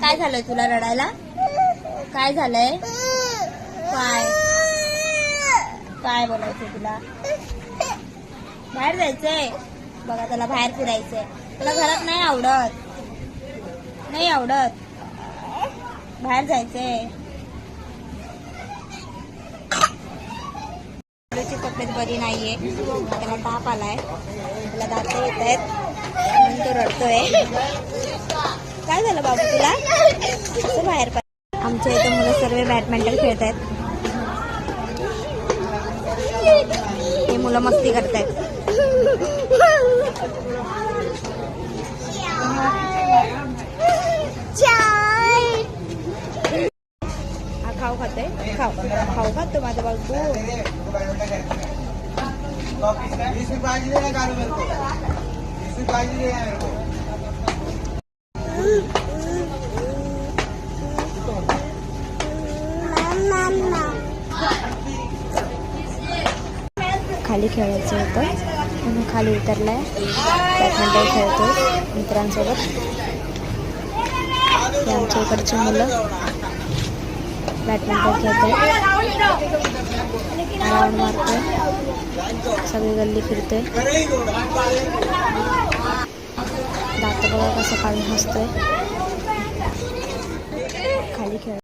काय झालंय तुला रडायला? काय झालंय? काय काय बोलायचं तुला? बाहेर जायचंय बघा, त्याला बाहेर फिरायचंय. तुला घरात नाही आवडत? नाही आवडत? बाहेर जायचंय. ची तब्येत बरी नाहीये, त्याला ताप आलाय, त्याला दात येत आहेत म्हणून तो रडतोय. काय झालं बाबू तुला? असं बाहेर आमच्या इथं मुलं सर्व बॅडमिंटन खेळत आहेत. हे मुलं मस्ती करतायत. खाऊ खाते, खाऊ खातो माझा बाबू. खाली खेळायचं होतं म्हणून खाली उतरलाय. बॅडमिंटन खेळतोय मित्रांसोबत. आमच्या इकडची मुलं बॅडमिंटन खेळतोय, राऊंड मारतोय, सगळी गल्ली फिरतोय. दात बघा कसं काढून हसतोय. खाली खेळ